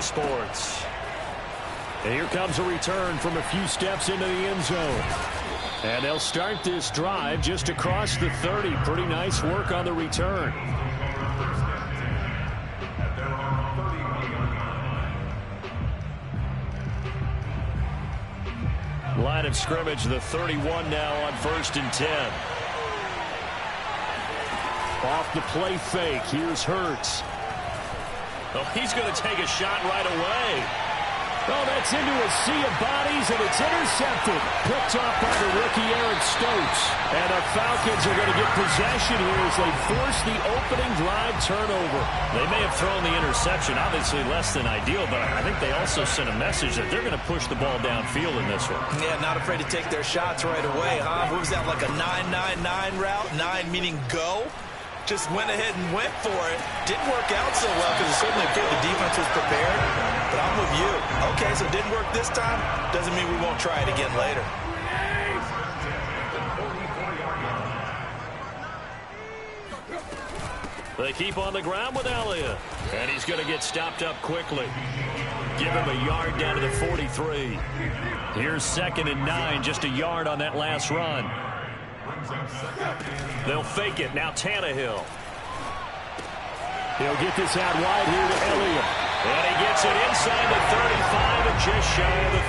Sports. And here comes a return from a few steps into the end zone. And they'll start this drive just across the 30. Pretty nice work on the return. Line of scrimmage, the 31 now on 1st and 10. Off the play fake. Here's Hurts. Oh, he's going to take a shot right away. Oh, that's into a sea of bodies, and it's intercepted. Picked off by the rookie Eric Stokes. And the Falcons are going to get possession here as they force the opening drive turnover. They may have thrown the interception, obviously less than ideal, but I think they also sent a message that they're going to push the ball downfield in this one. Yeah, not afraid to take their shots right away, huh? What was that, like a 9-9-9 route? 9 meaning go? Just went ahead and went for it. Didn't work out so well because it certainly appeared the defense was prepared. But I'm with you. Okay, so it didn't work this time. Doesn't mean we won't try it again later. They keep on the ground with Elliott. And he's going to get stopped up quickly. Give him a yard down to the 43. Here's 2nd and 9, just a yard on that last run. They'll fake it. Now Tannehill. He'll get this out wide here to Elliott. And he gets it inside the 35 and just shy of the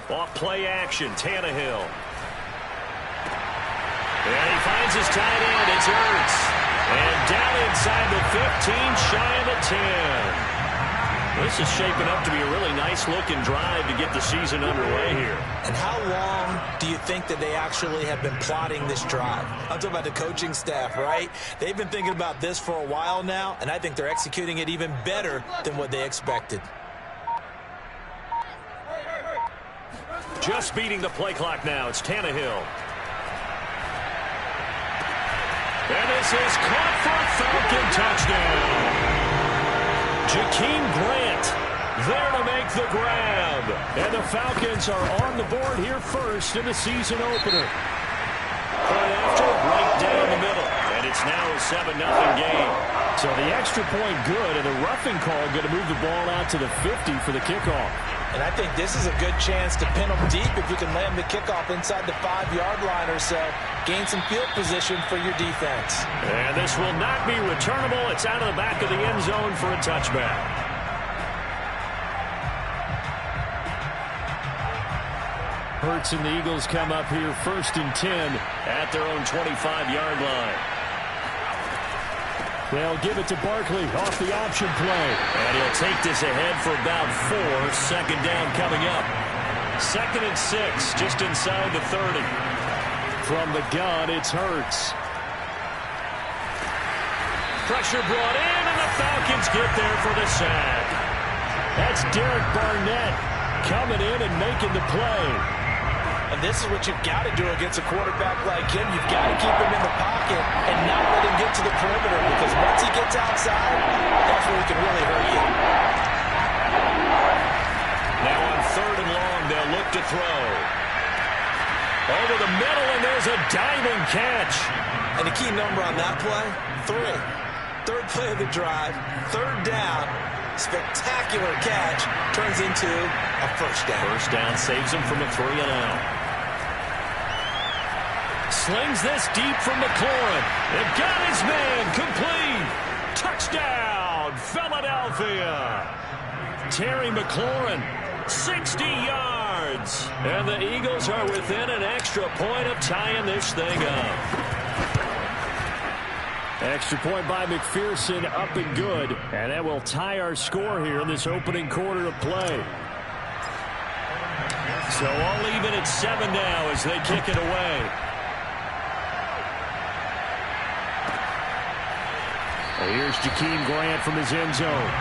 30. Off play action, Tannehill. And he finds his tight end. It's Hurts. And down inside the 15, shy of the 10. This is shaping up to be a really nice-looking drive to get the season underway here. And how long do you think that they actually have been plotting this drive? I'm talking about the coaching staff, right? They've been thinking about this for a while now, and I think they're executing it even better than what they expected. Just beating the play clock now. It's Tannehill. And this is caught for a Falcon touchdown. Jakeem Grant there to make the grab. And the Falcons are on the board here first in the season opener. Point after, right down the middle. And it's now a 7-0 game. So the extra point good, and the roughing call going to move the ball out to the 50 for the kickoff. And I think this is a good chance to pin them deep if you can land the kickoff inside the 5-yard line or so. Gain some field position for your defense. And this will not be returnable. It's out of the back of the end zone for a touchback. Hurts and the Eagles come up here 1st and 10 at their own 25-yard line. They'll give it to Barkley off the option play. And he'll take this ahead for about 4. 2nd down coming up. 2nd and 6, just inside the 30. From the gun, it's Hurts. Pressure brought in, and the Falcons get there for the sack. That's Derek Barnett coming in and making the play. And this is what you've got to do against a quarterback like him. You've got to keep him in the pocket and not let him get to the perimeter, because once he gets outside, that's where he can really hurt you. Now on 3rd and long, they'll look to throw. Over the middle, and there's a diving catch. And the key number on that play, 3. 3rd play of the drive, 3rd down. Spectacular catch turns into a 1st down. 1st down saves him from a 3-and-out. Slings this deep from McLaurin. They've got his man complete. Touchdown, Philadelphia. Terry McLaurin, 60 yards. And the Eagles are within an extra point of tying this thing up. Extra point by McPherson, up and good. And that will tie our score here in this opening quarter of play. So all even at 7 now as they kick it away. Here's Jakeem Grant from his end zone.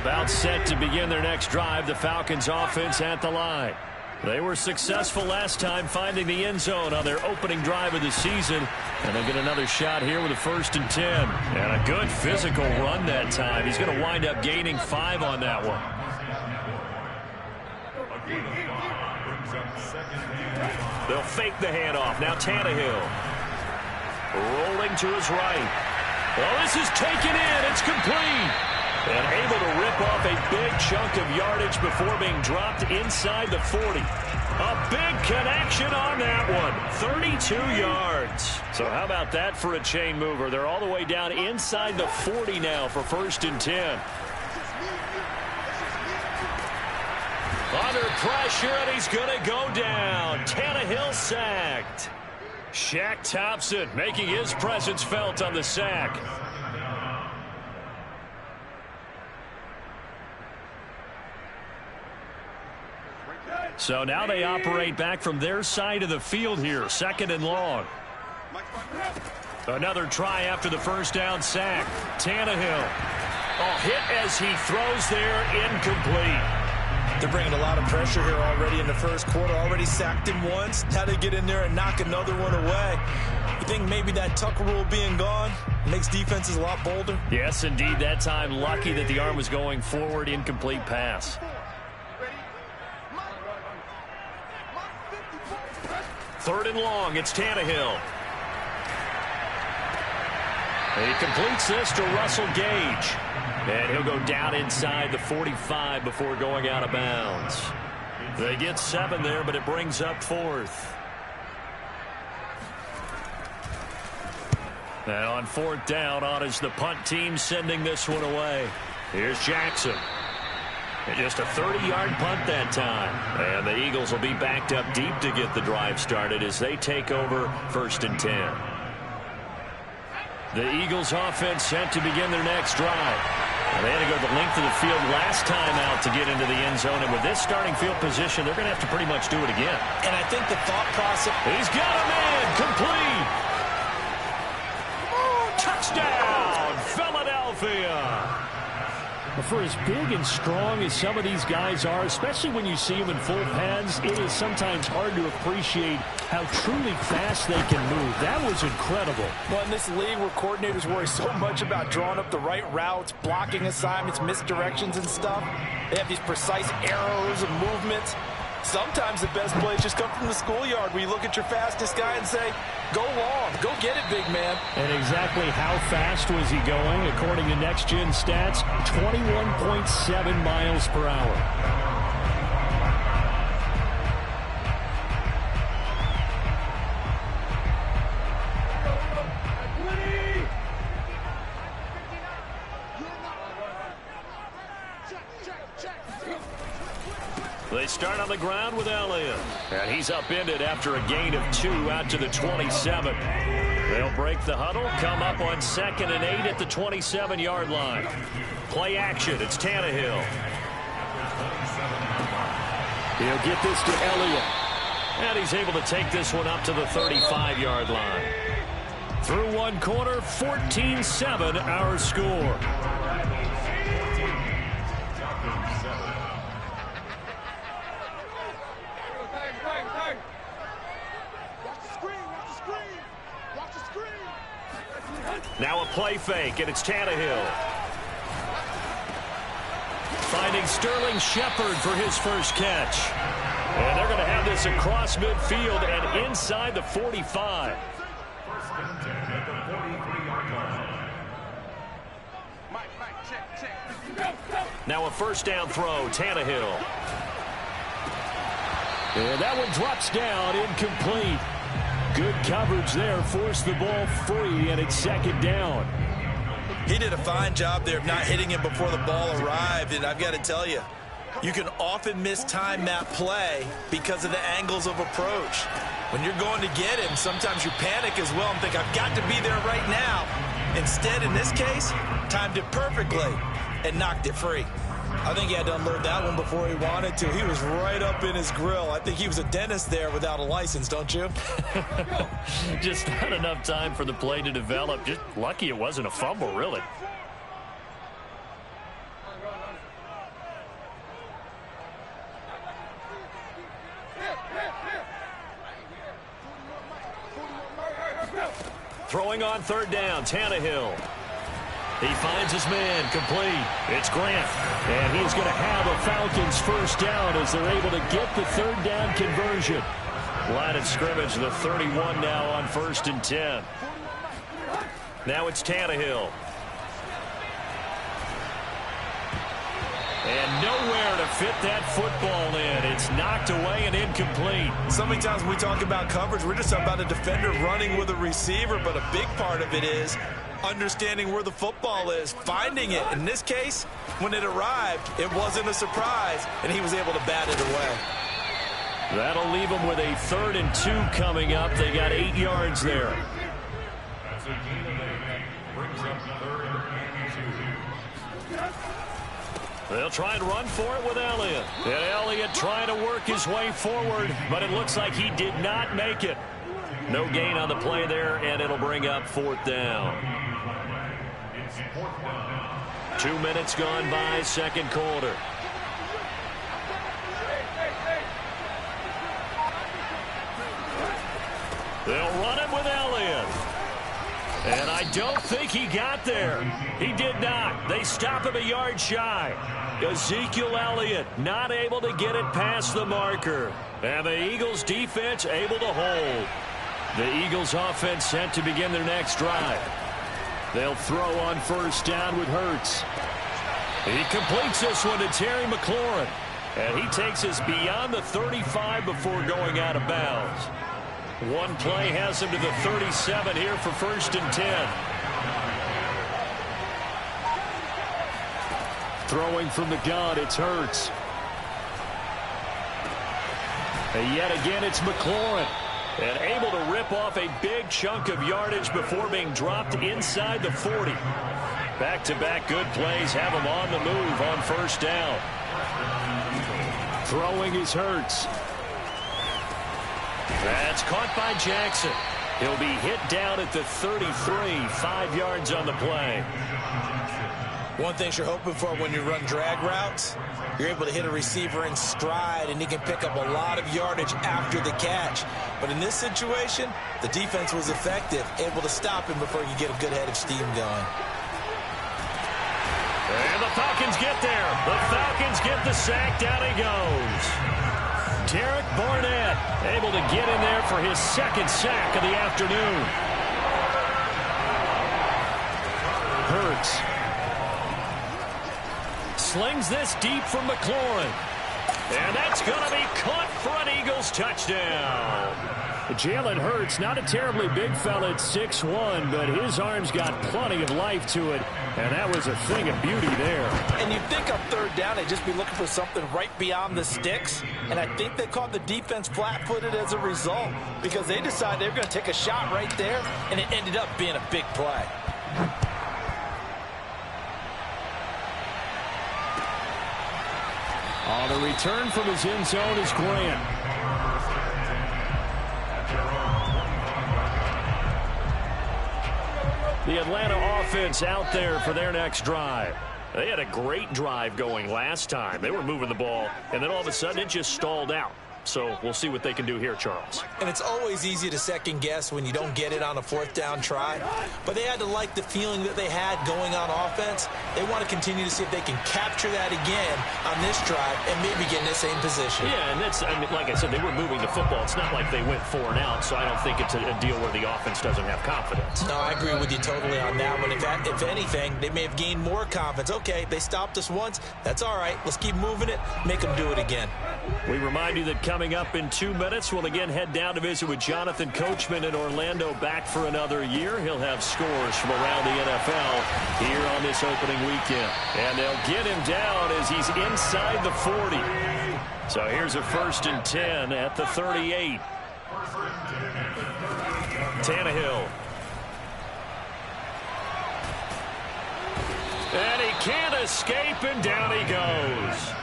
About set to begin their next drive. The Falcons offense at the line. They were successful last time finding the end zone on their opening drive of the season. And they get another shot here with a 1st and 10. And a good physical run that time. He's going to wind up gaining 5 on that one. They'll fake the handoff. Now Tannehill. Rolling to his right. Well, this is taken in. It's complete. And able to rip off a big chunk of yardage before being dropped inside the 40. A big connection on that one. 32 yards. So how about that for a chain mover? They're all the way down inside the 40 now for 1st and 10. Under pressure, and he's going to go down. Tannehill sacked. Shaq Thompson making his presence felt on the sack. So now they operate back from their side of the field here. 2nd and long. Another try after the 1st down sack. Tannehill. Hit as he throws there, incomplete. They're bringing a lot of pressure here already in the 1st quarter. Already sacked him once. Had to get in there and knock another one away. You think maybe that Tucker rule being gone makes defenses a lot bolder? Yes, indeed. That time lucky that the arm was going forward. Incomplete pass. 3rd and long. It's Tannehill. He completes this to Russell Gage. And he'll go down inside the 45 before going out of bounds. They get 7 there, but it brings up 4th. And on 4th down, on is the punt team sending this one away. Here's Jackson. And just a 30-yard punt that time. And the Eagles will be backed up deep to get the drive started as they take over 1st and 10. The Eagles offense set to begin their next drive. They had to go the length of the field last time out to get into the end zone. And with this starting field position, they're going to have to pretty much do it again. And I think the thought process... He's got a man. Complete. Touchdown, Philadelphia. For as big and strong as some of these guys are, especially when you see them in full pads, it is sometimes hard to appreciate how truly fast they can move. That was incredible. Well, in this league where coordinators worry so much about drawing up the right routes, blocking assignments, misdirections and stuff, they have these precise arrows and movements. Sometimes the best plays just come from the schoolyard where you look at your fastest guy and say, go long, go get it, big man. And exactly how fast was he going? According to Next Gen Stats, 21.7 miles per hour. They start on the ground with Elliott. And he's upended after a gain of 2 out to the 27. They'll break the huddle, come up on 2nd and 8 at the 27-yard line. Play action. It's Tannehill. He'll get this to Elliott. And he's able to take this one up to the 35-yard line. Through one quarter, 14-7 our score. Now a play fake, and it's Tannehill. Finding Sterling Shepard for his first catch. And they're going to have this across midfield and inside the 45. Now a first down throw, Tannehill. And that one drops down, incomplete. Good coverage there, forced the ball free, and it's 2nd down. He did a fine job there of not hitting it before the ball arrived, and I've got to tell you, you can often mistime that play because of the angles of approach. When you're going to get him, sometimes you panic as well and think, I've got to be there right now. Instead, in this case, timed it perfectly and knocked it free. I think he had to unload that one before he wanted to. He was right up in his grill. I think he was a dentist there without a license, don't you? Just not enough time for the play to develop. Just lucky it wasn't a fumble, really. Throwing on third down, Tannehill. He finds his man, complete. It's Grant, and he's going to have a Falcons first down as they're able to get the third down conversion. Line of scrimmage, the 31 now on 1st and 10. Now it's Tannehill. And nowhere to fit that football in. It's knocked away and incomplete. So many times when we talk about coverage, we're just talking about a defender running with a receiver, but a big part of it is understanding where the football is, finding it. In this case, when it arrived, it wasn't a surprise, and he was able to bat it away. That'll leave them with a 3rd and 2 coming up. They got 8 yards there. They'll try and run for it with Elliott. And Elliott trying to work his way forward, but it looks like he did not make it. No gain on the play there, and it'll bring up 4th down. 2 minutes gone by, 2nd quarter. They'll run it with Elliott. And I don't think he got there. He did not. They stop him a yard shy. Ezekiel Elliott not able to get it past the marker. And the Eagles defense able to hold. The Eagles offense set to begin their next drive. They'll throw on 1st down with Hurts. He completes this one to Terry McLaurin. And he takes us beyond the 35 before going out of bounds. One play has him to the 37 here for 1st and 10. Throwing from the gun, it's Hurts. And yet again, it's McLaurin. And able to rip off a big chunk of yardage before being dropped inside the 40. Back-to-back good plays have him on the move on 1st down. Throwing is Hurts. That's caught by Jackson. He'll be hit down at the 33, 5 yards on the play. One thing you're hoping for when you run drag routes, you're able to hit a receiver in stride, and he can pick up a lot of yardage after the catch. But in this situation, the defense was effective, able to stop him before you get a good head of steam going. And the Falcons get there. The Falcons get the sack. Down he goes. Derek Barnett able to get in there for his 2nd sack of the afternoon. Hurts slings this deep from McLaurin. And that's going to be caught for an Eagles touchdown. Jalen Hurts, not a terribly big fella at 6'1", but his arms got plenty of life to it, and that was a thing of beauty there. And you'd think on 3rd down they'd just be looking for something right beyond the sticks, and I think they caught the defense flat-footed as a result because they decided they were going to take a shot right there, and it ended up being a big play. On the return from his end zone is Grant. The Atlanta offense out there for their next drive. They had a great drive going last time. They were moving the ball, and then all of a sudden it just stalled out. So we'll see what they can do here, Charles. And it's always easy to second guess when you don't get it on a 4th down try. But they had to like the feeling that they had going on offense. They want to continue to see if they can capture that again on this drive and maybe get in the same position. Yeah, and that's, I mean, like I said, they were moving the football. It's not like they went 4 and out, so I don't think it's a deal where the offense doesn't have confidence. No, I agree with you totally on that one. If anything, they may have gained more confidence. Okay, they stopped us once. That's all right. Let's keep moving it. Make them do it again. We remind you that coming up in 2 minutes, we'll again head down to visit with Jonathan Coachman in Orlando, back for another year. He'll have scores from around the NFL here on this opening weekend. And they'll get him down as he's inside the 40. So here's a 1st and 10 at the 38. Tannehill. And he can't escape, and down he goes.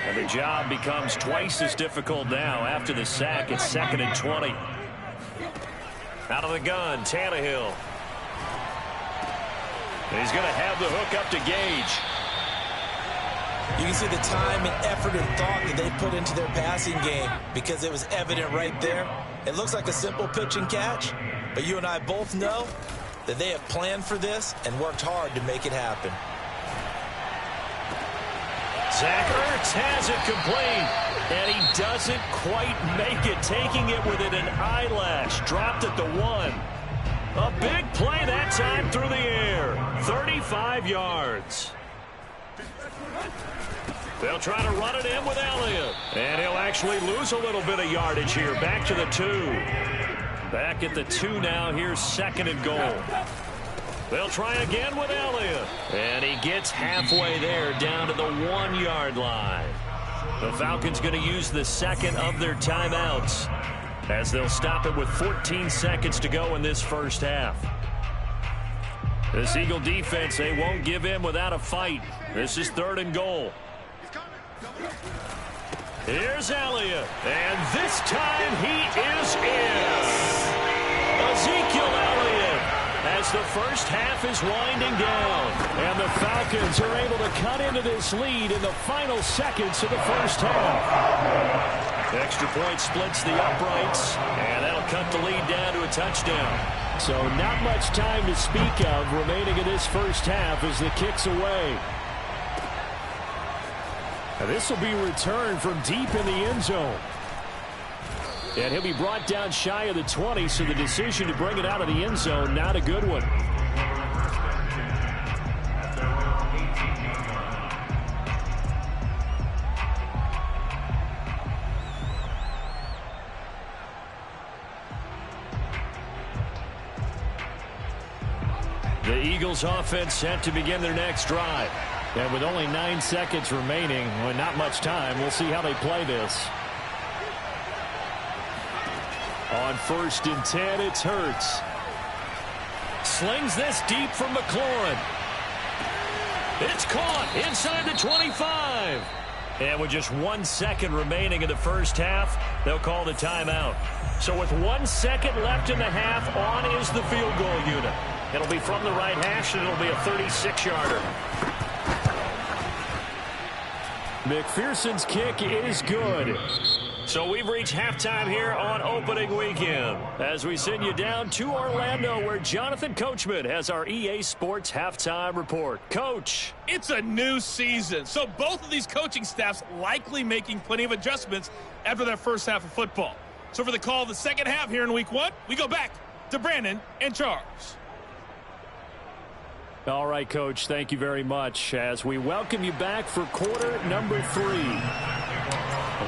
And the job becomes twice as difficult now after the sack. It's 2nd and 20. Out of the gun, Tannehill. And he's going to have the hook up to Gage. You can see the time and effort and thought that they put into their passing game because it was evident right there. It looks like a simple pitch and catch, But you and I both know that they have planned for this and worked hard to make it happen. Zach Ertz has it complete, and he doesn't quite make it, taking it within an eyelash. Dropped at the 1. A big play that time through the air. 35 yards. They'll try to run it in with Elliott, and he'll actually lose a little bit of yardage here. Back to the 2. Back at the 2 now. Here's 2nd and goal. They'll try again with Elliott. And he gets halfway there, down to the 1-yard line. The Falcons going to use the 2nd of their timeouts, as they'll stop it with 14 seconds to go in this first half. This Eagle defense, they won't give in without a fight. This is 3rd and goal. Here's Elliott. And this time he is in. Ezekiel Elliott, as the first half is winding down, and the Falcons are able to cut into this lead in the final seconds of the first half. Extra point splits the uprights, and that'll cut the lead down to a touchdown. So not much time to speak of remaining in this first half as the kick's away. Now this will be returned from deep in the end zone. And he'll be brought down shy of the 20, so the decision to bring it out of the end zone, not a good one. The Eagles offense set to begin their next drive. And with only 9 seconds remaining, well, not much time, we'll see how they play this. On 1st and 10, it's Hurts. Slings this deep from McLaurin. It's caught inside the 25. And with just 1 second remaining in the first half, they'll call the timeout. So with 1 second left in the half, on is the field goal unit. It'll be from the right hash, and it'll be a 36-yarder. McPherson's kick is good. So we've reached halftime here on opening weekend, as we send you down to Orlando, where Jonathan Coachman has our EA Sports halftime report. Coach. It's a new season, so both of these coaching staffs likely making plenty of adjustments after their first half of football. So for the call of the second half here in week 1, we go back to Brandon and Charles. All right, Coach, thank you very much as we welcome you back for quarter number 3.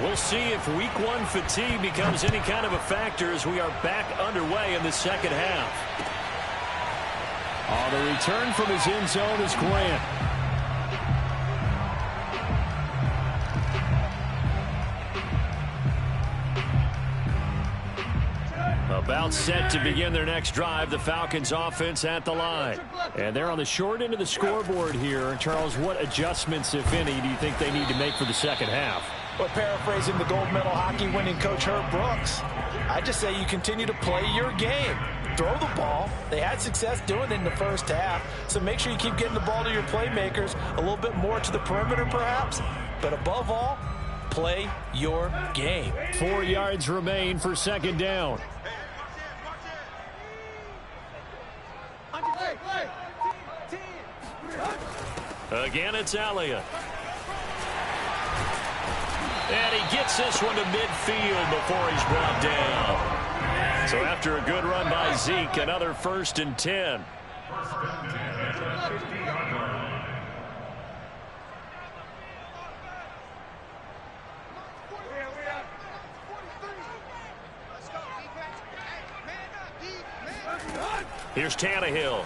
We'll see if week 1 fatigue becomes any kind of a factor as we are back underway in the second half. On the return from his end zone is Grant. About set to begin their next drive, the Falcons offense at the line. And they're on the short end of the scoreboard here. And Charles, what adjustments, if any, do you think they need to make for the second half? Well, paraphrasing the gold medal hockey winning coach Herb Brooks, I just say you continue to play your game. Throw the ball. They had success doing it in the first half. So make sure you keep getting the ball to your playmakers, a little bit more to the perimeter perhaps. But above all, play your game. 4 yards remain for second down. Again, it's Elliott. And he gets this one to midfield before he's brought down. So after a good run by Zeke, another 1st and 10. Here's Tannehill.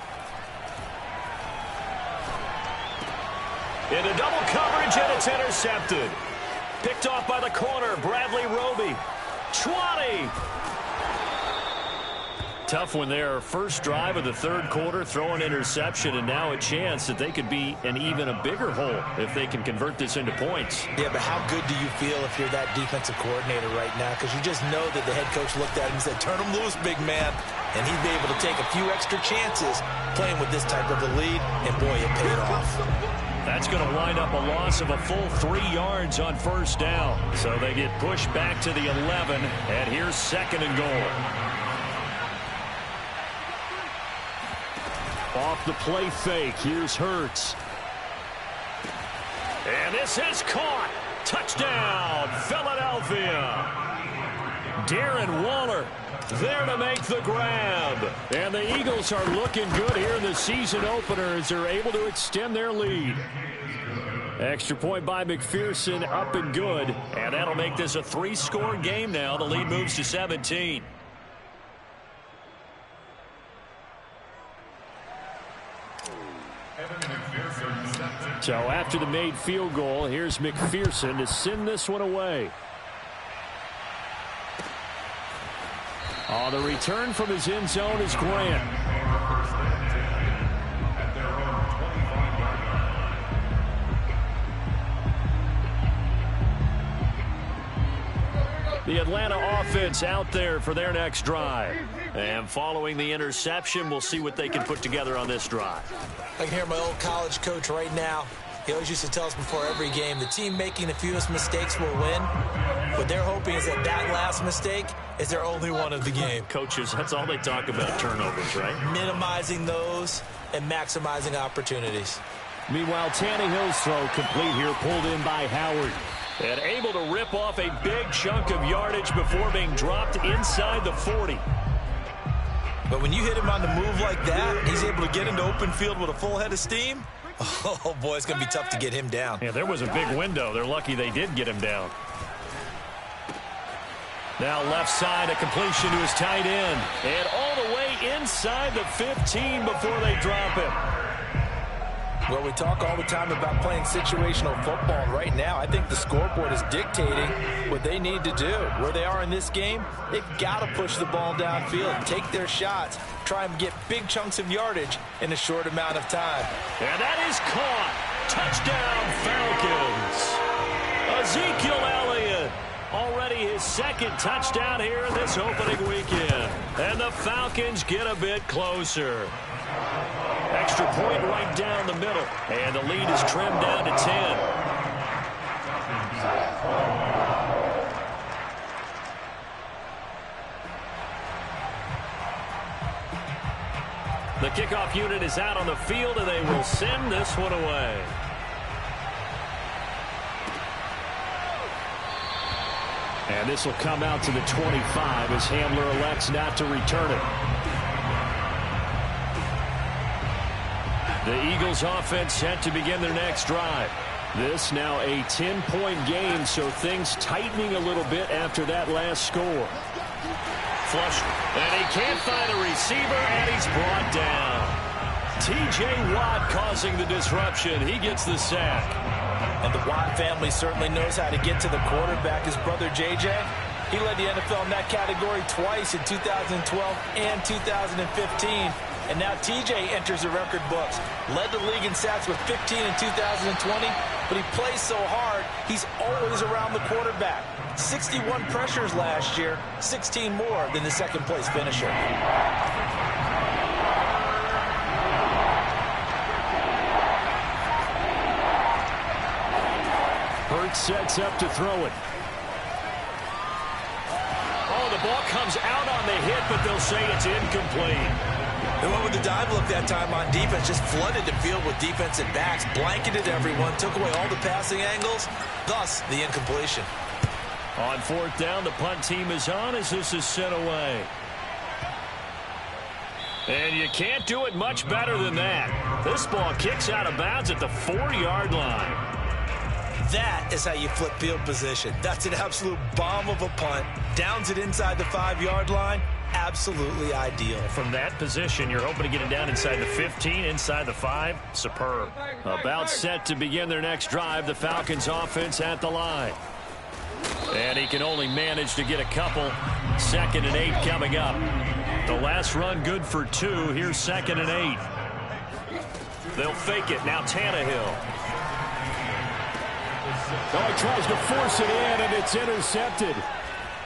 Into double coverage, and it's intercepted. Picked off by the corner, Bradley Roby. 20. Tough one there. First drive of the third quarter, throw an interception, and now a chance that they could be in even a bigger hole if they can convert this into points. Yeah, but how good do you feel if you're that defensive coordinator right now? Because you just know that the head coach looked at him and said, turn him loose, big man. And he'd be able to take a few extra chances playing with this type of a lead, and boy, it paid off. That's going to wind up a loss of a full 3 yards on first down. So they get pushed. pushed back to the 11, and here's second and goal. Off the play fake, here's Hurts. And this is caught. Touchdown, Philadelphia. Darren Waller there to make the grab. And the Eagles are looking good here in the season opener as they're able to extend their lead. Extra point by McPherson, up and good. And that'll make this a 3-score game now. The lead moves to 17. So after the made field goal, here's McPherson to send this one away. The return from his end zone is Grant. The Atlanta offense out there for their next drive. And following the interception, we'll see what they can put together on this drive. I can hear my old college coach right now. He always used to tell us before every game, the team making the fewest mistakes will win. What they're hoping is that last mistake is their only one of the game. Coaches, that's all they talk about, turnovers, right? Minimizing those and maximizing opportunities. Meanwhile, Tannehill's throw complete here, pulled in by Howard. And able to rip off a big chunk of yardage before being dropped inside the 40. But when you hit him on the move like that, he's able to get into open field with a full head of steam. Oh, boy, it's going to be tough to get him down. Yeah, there was a big window. They're lucky they did get him down. Now left side, a completion to his tight end. And all the way inside the 15 before they drop him. Well, we talk all the time about playing situational football, and right now I think the scoreboard is dictating what they need to do. Where they are in this game, they've got to push the ball downfield, take their shots, try and get big chunks of yardage in a short amount of time. And that is caught. Touchdown, Falcons. Ezekiel Elliott, already his second touchdown here in this opening weekend. And the Falcons get a bit closer. Extra point right down the middle. And the lead is trimmed down to 10. The kickoff unit is out on the field, and they will send this one away. And this will come out to the 25 as Hamler elects not to return it. The Eagles offense set to begin their next drive. This now a 10-point game, so things tightening a little bit after that last score. Flush, and he can't find a receiver, and he's brought down. T.J. Watt causing the disruption. He gets the sack. And the Watt family certainly knows how to get to the quarterback. His brother J.J., he led the NFL in that category twice in 2012 and 2015. And now TJ enters the record books. Led the league in sacks with 15 in 2020, but he plays so hard, he's always around the quarterback. 61 pressures last year, 16 more than the second-place finisher. Hurts sets up to throw it. Oh, the ball comes out on the hit, but they'll say it's incomplete. They went with the dive look that time on defense, just flooded the field with defensive backs, blanketed everyone, took away all the passing angles, thus the incompletion. On fourth down, the punt team is on as this is sent away. And you can't do it much better than that. This ball kicks out of bounds at the 4-yard line. That is how you flip field position. That's an absolute bomb of a punt. Downs it inside the 5-yard line. Absolutely ideal. From that position, you're hoping to get it down inside the 15, inside the 5. Superb. About set to begin their next drive. The Falcons offense at the line. And he can only manage to get a couple. 2nd and 8 coming up. The last run good for 2. Here's 2nd and 8. They'll fake it. Now Tannehill. Oh, he tries to force it in, and it's intercepted.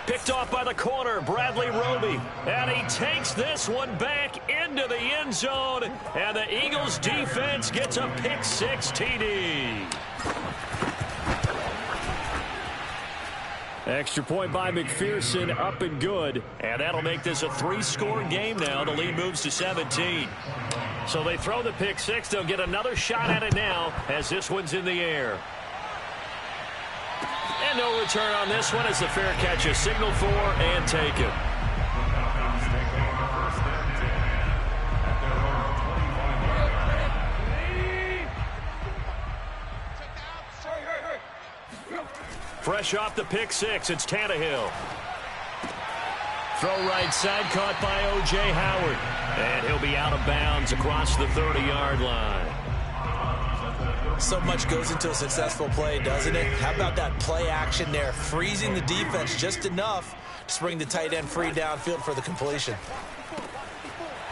Picked off by the corner, Bradley Roby. And he takes this one back into the end zone. And the Eagles defense gets a pick-6 TD. Extra point by McPherson, up and good. And that'll make this a 3-score game now. The lead moves to 17. So they throw the pick six. They'll get another shot at it now as this one's in the air. And no return on this one as the fair catch is signaled for and taken. Fresh off the pick six, it's Tannehill. Throw right side, caught by O.J. Howard. And he'll be out of bounds across the 30-yard line. So much goes into a successful play, doesn't it? How about that play action there? Freezing the defense just enough to bring the tight end free downfield for the completion.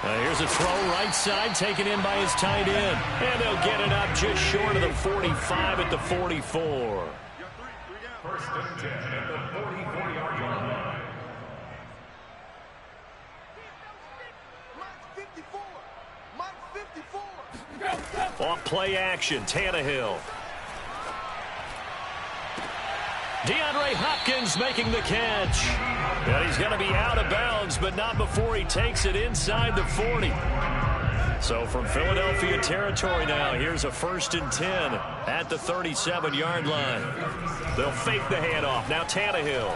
Here's a throw right side, taken in by his tight end. And they'll get it up just short of the 45 at the 44. First and 10 at the 44-yard line. Off play action, Tannehill. DeAndre Hopkins making the catch. And he's going to be out of bounds, but not before he takes it inside the 40. So from Philadelphia territory now, here's a 1st and 10 at the 37-yard line. They'll fake the handoff. Now Tannehill.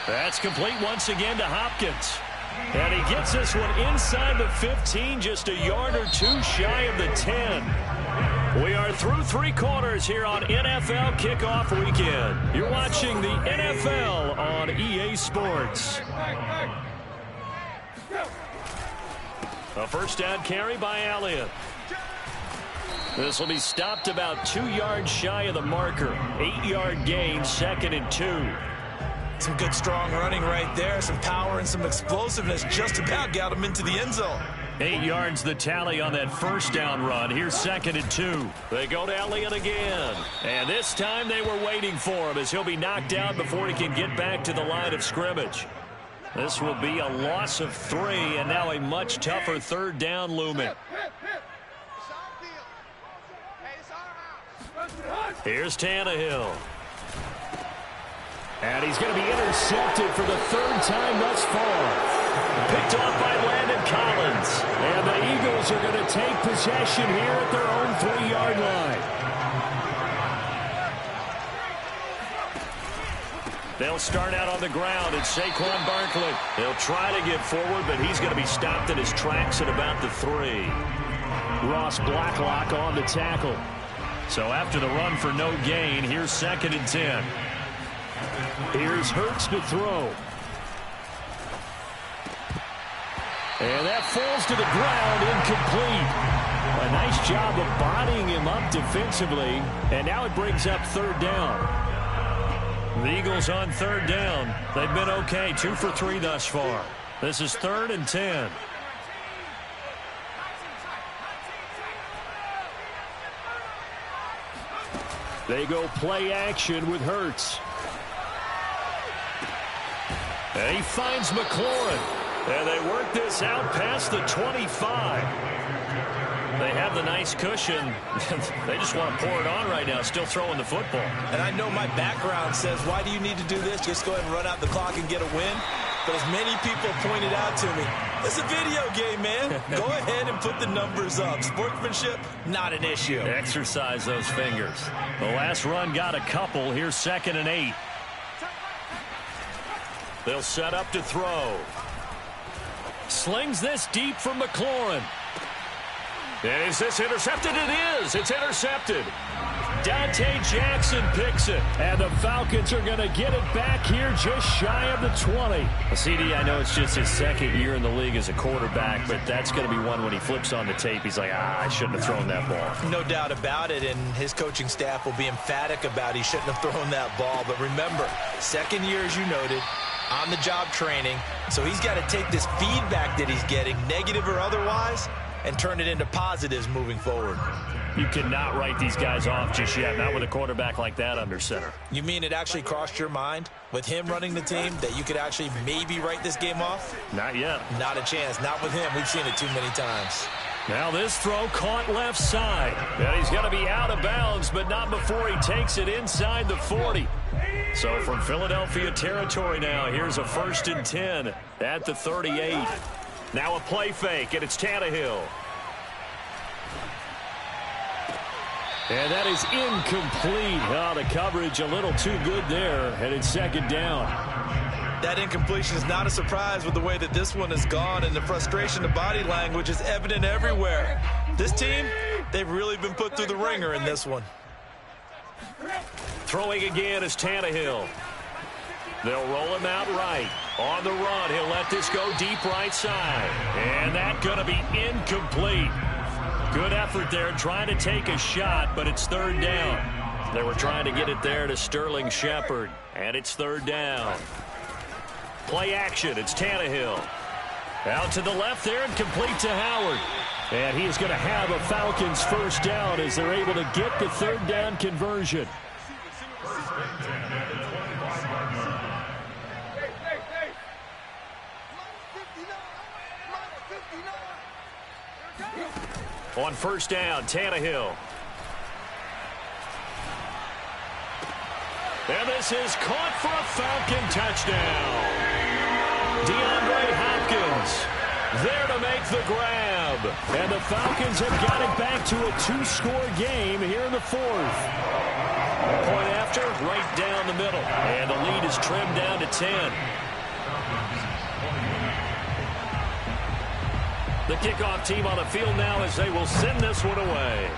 That's complete once again to Hopkins. And he gets this one inside the 15, just a yard or two shy of the 10. We are through 3 quarters here on NFL Kickoff Weekend. You're watching the NFL on EA Sports. A first down carry by Elliott. This will be stopped about 2 yards shy of the marker. 8-yard gain, 2nd and 2. Some good strong running right there. Some power and some explosiveness. Just about got him into the end zone. 8 yards the tally on that first down run. Here's 2nd and 2. They go to Elliott again. And this time they were waiting for him as he'll be knocked down before he can get back to the line of scrimmage. This will be a loss of 3 and now a much tougher 3rd down looming. Here's Tannehill. And he's going to be intercepted for the 3rd time thus far. Picked off by Landon Collins. And the Eagles are going to take possession here at their own 3-yard line. They'll start out on the ground. It's Saquon Barkley. They'll try to get forward, but he's going to be stopped in his tracks at about the 3. Ross Blacklock on the tackle. So after the run for no gain, here's 2nd and 10. Here's Hurts to throw. And that falls to the ground, incomplete. A nice job of bodying him up defensively. And now it brings up 3rd down. The Eagles on 3rd down. They've been okay, 2 for 3 thus far. This is 3rd and 10. They go play action with Hurts. And he finds McLaurin. And they work this out past the 25. They have the nice cushion. They just want to pour it on right now, still throwing the football. And I know my background says, why do you need to do this? Just go ahead and run out the clock and get a win. But as many people pointed out to me, it's a video game, man. Go ahead and put the numbers up. Sportsmanship, not an issue. Exercise those fingers. The last run got a couple. Here's 2nd and 8. They'll set up to throw. Slings this deep from McLaurin. And is this intercepted? It is. It's intercepted. Dante Jackson picks it. And the Falcons are going to get it back here just shy of the 20. CD, I know it's just his 2nd year in the league as a quarterback, but that's going to be one when he flips on the tape. He's like, I shouldn't have thrown that ball. No doubt about it, and his coaching staff will be emphatic about he shouldn't have thrown that ball. But remember, 2nd year, as you noted, on-the-job training. So he's got to take this feedback that he's getting, negative or otherwise, and turn it into positives moving forward. You cannot write these guys off just yet, not with a quarterback like that under center. You mean it actually crossed your mind with him running the team that you could actually maybe write this game off? Not yet. Not a chance. Not with him. We've seen it too many times. Now this throw caught left side. And he's going to be out of bounds, but not before he takes it inside the 40. So from Philadelphia territory now, here's a 1st and 10 at the 38. Now a play fake, and it's Tannehill. And that is incomplete. Oh, the coverage a little too good there, and it's second down. That incompletion is not a surprise with the way that this one has gone, and the frustration, the body language is evident everywhere. This team, they've really been put through the ringer in this one. Throwing again is Tannehill. They'll roll him out right. On the run, he'll let this go deep right side. And that's going to be incomplete. Good effort there trying to take a shot, but it's third down. They were trying to get it there to Sterling Shepard, and it's third down. Play action, it's Tannehill. Out to the left there and complete to Howard. And he's going to have a Falcons first down as they're able to get the third down conversion. On first down, Tannehill. And this is caught for a Falcon touchdown. DeAndre Hopkins there to make the grab. And the Falcons have got it back to a two-score game here in the fourth. Point after, right down the middle. And the lead is trimmed down to 10. The kickoff team on the field now as they will send this one away.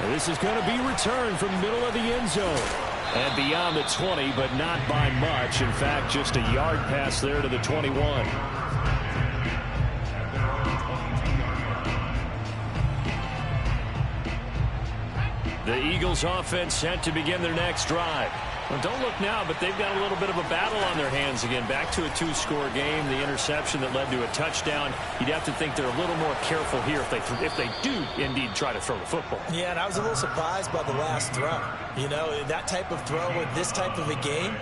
And this is going to be returned from the middle of the end zone. And beyond the 20, but not by much. In fact, just a yard pass there to the 21. The Eagles offense set to begin their next drive. Well, don't look now, but they've got a little bit of a battle on their hands again. Back to a two-score game. The interception that led to a touchdown. You'd have to think they're a little more careful here if they do indeed try to throw the football. Yeah, and I was a little surprised by the last throw. You know, that type of throw with this type of a game,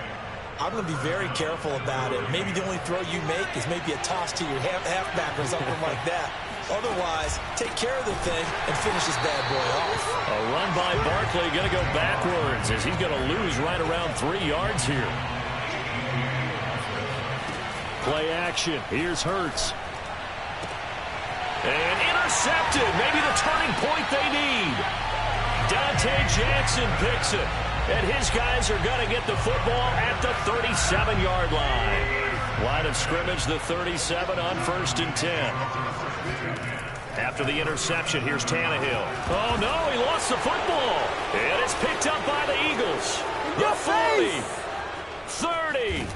I'm going to be very careful about it. Maybe the only throw you make is maybe a toss to your halfback or something like that. Otherwise, take care of the thing and finish this bad boy off. A run by Barkley going to go backwards as he's going to lose right around 3 yards here. Play action. Here's Hurts. And intercepted. Maybe the turning point they need. Dante Jackson picks it. And his guys are going to get the football at the 37-yard line. Line of scrimmage, the 37 on 1st and 10. After the interception, here's Tannehill. Oh, no, he lost the football. And it's picked up by the Eagles. The 40, 30.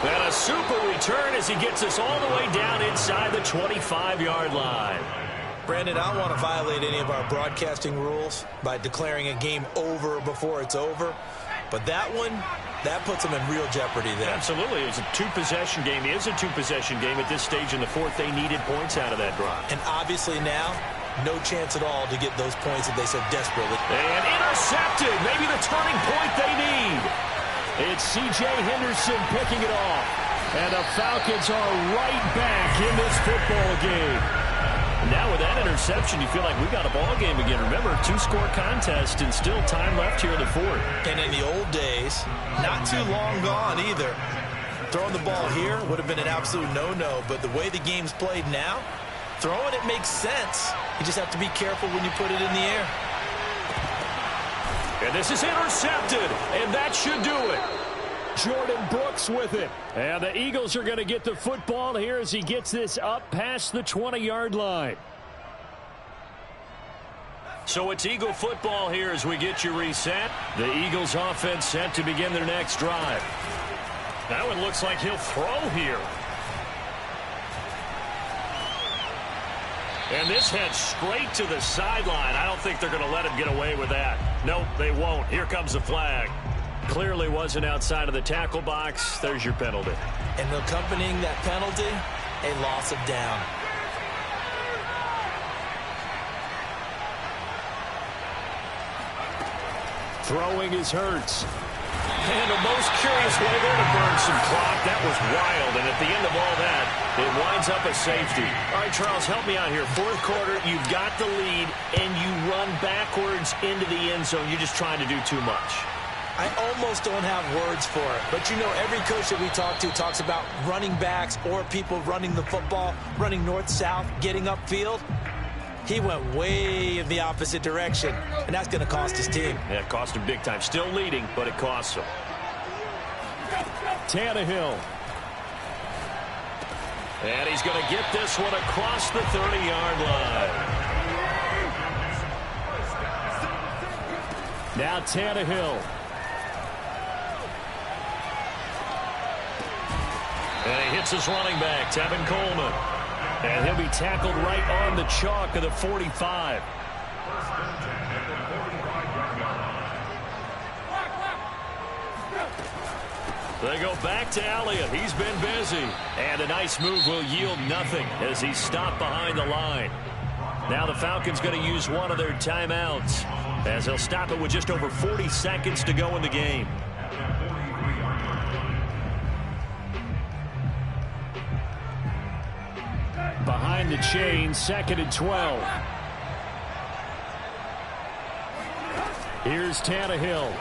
And a super return as he gets us all the way down inside the 25-yard line. Brandon, I don't want to violate any of our broadcasting rules by declaring a game over before it's over. But that one, that puts them in real jeopardy there. Absolutely. It's a two-possession game. It is a two-possession game at this stage in the fourth. They needed points out of that drive. And obviously now, no chance at all to get those points that they so desperately. And intercepted. Maybe the turning point they need. It's C.J. Henderson picking it off. And the Falcons are right back in this football game. Now with that interception, you feel like we got a ball game again. Remember, two-score contest and still time left here in the fourth. And in the old days, not too long gone either. Throwing the ball here would have been an absolute no-no. But the way the game's played now, throwing it makes sense. You just have to be careful when you put it in the air. And this is intercepted, and that should do it. Jordan Brooks with it. And the Eagles are going to get the football here as he gets this up past the 20-yard line. So it's Eagle football here as we get you reset. The Eagles offense set to begin their next drive. That one looks like he'll throw here. And this heads straight to the sideline. I don't think they're going to let him get away with that. Nope, they won't. Here comes the flag. Clearly wasn't outside of the tackle box. There's your penalty. And accompanying that penalty, a loss of down. Throwing is Hurts. And the most curious way there to burn some clock. That was wild. And at the end of all that, it winds up a safety. All right, Charles, help me out here. Fourth quarter, you've got the lead, and you run backwards into the end zone. You're just trying to do too much. I almost don't have words for it. But, you know, every coach that we talk to talks about running backs or people running the football, running north-south, getting upfield. He went way in the opposite direction, and that's going to cost his team. Yeah, it cost him big time. Still leading, but it costs him. Tannehill. And he's going to get this one across the 30-yard line. Now Tannehill. And he hits his running back, Tevin Coleman. And he'll be tackled right on the chalk of the 45. They go back to Elliott. He's been busy. And a nice move will yield nothing as he's stopped behind the line. Now the Falcons going to use one of their timeouts as they'll stop it with just over 40 seconds to go in the game. Behind the chain, 2nd and 12. Here's Tannehill.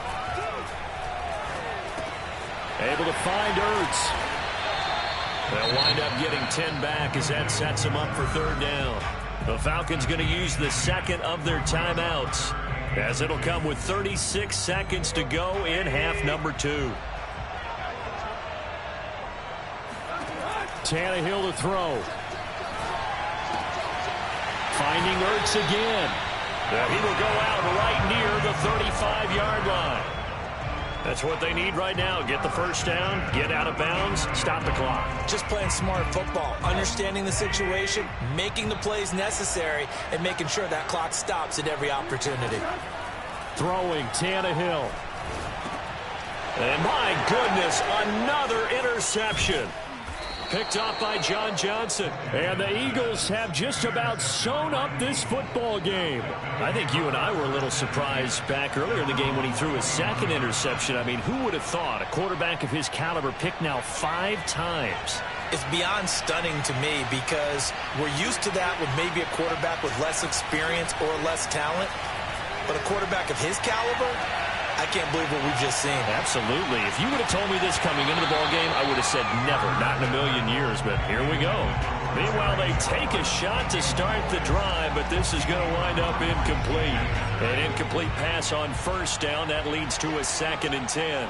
Able to find Ertz. They'll wind up getting 10 back as that sets them up for 3rd down. The Falcons going to use the 2nd of their timeouts as it'll come with 36 seconds to go in half number 2. Tannehill to throw. Finding Ertz again. He will go out right near the 35-yard line. That's what they need right now. Get the first down, get out of bounds, stop the clock. Just playing smart football, understanding the situation, making the plays necessary, and making sure that clock stops at every opportunity. Throwing Tannehill. And my goodness, another interception. Picked off by John Johnson. And the Eagles have just about sewn up this football game. I think you and I were a little surprised back earlier in the game when he threw his 2nd interception. I mean, who would have thought a quarterback of his caliber picked now 5 times? It's beyond stunning to me because we're used to that with maybe a quarterback with less experience or less talent. But a quarterback of his caliber, I can't believe what we've just seen. Absolutely. If you would have told me this coming into the ballgame, I would have said never, not in a million years, but here we go. Meanwhile, they take a shot to start the drive, but this is going to wind up incomplete. An incomplete pass on 1st down. That leads to a 2nd and 10.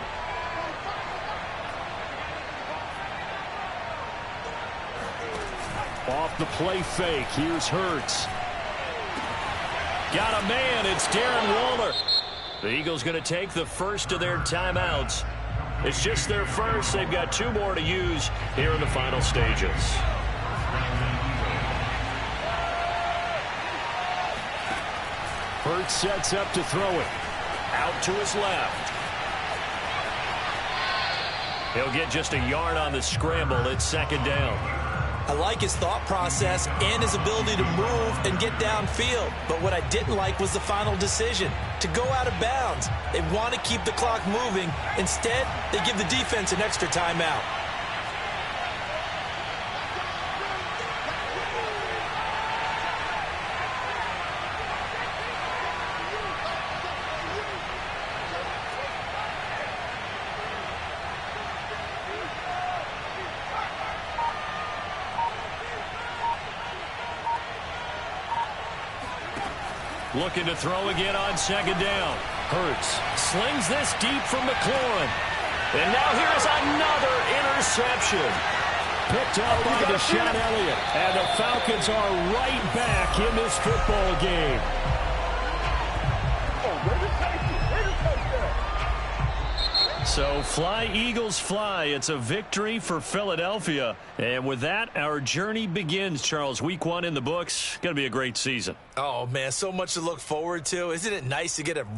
Off the play fake. Here's Hurts. Got a man. It's Darren Waller. The Eagles going to take the 1st of their timeouts. It's just their 1st. They've got 2 more to use here in the final stages. Hurts sets up to throw it. Out to his left. He'll get just a yard on the scramble. It's 2nd down. I like his thought process and his ability to move and get downfield. But what I didn't like was the final decision, to go out of bounds. They want to keep the clock moving. Instead, they give the defense an extra timeout. Looking to throw again on 2nd down. Hurts slings this deep from McLaurin. And now here's another interception. Picked up by Deshaun Elliott. And the Falcons are right back in this football game. So fly, Eagles, fly. It's a victory for Philadelphia. And with that, our journey begins, Charles. Week 1 in the books. Going to be a great season. Oh, man, so much to look forward to. Isn't it nice to get a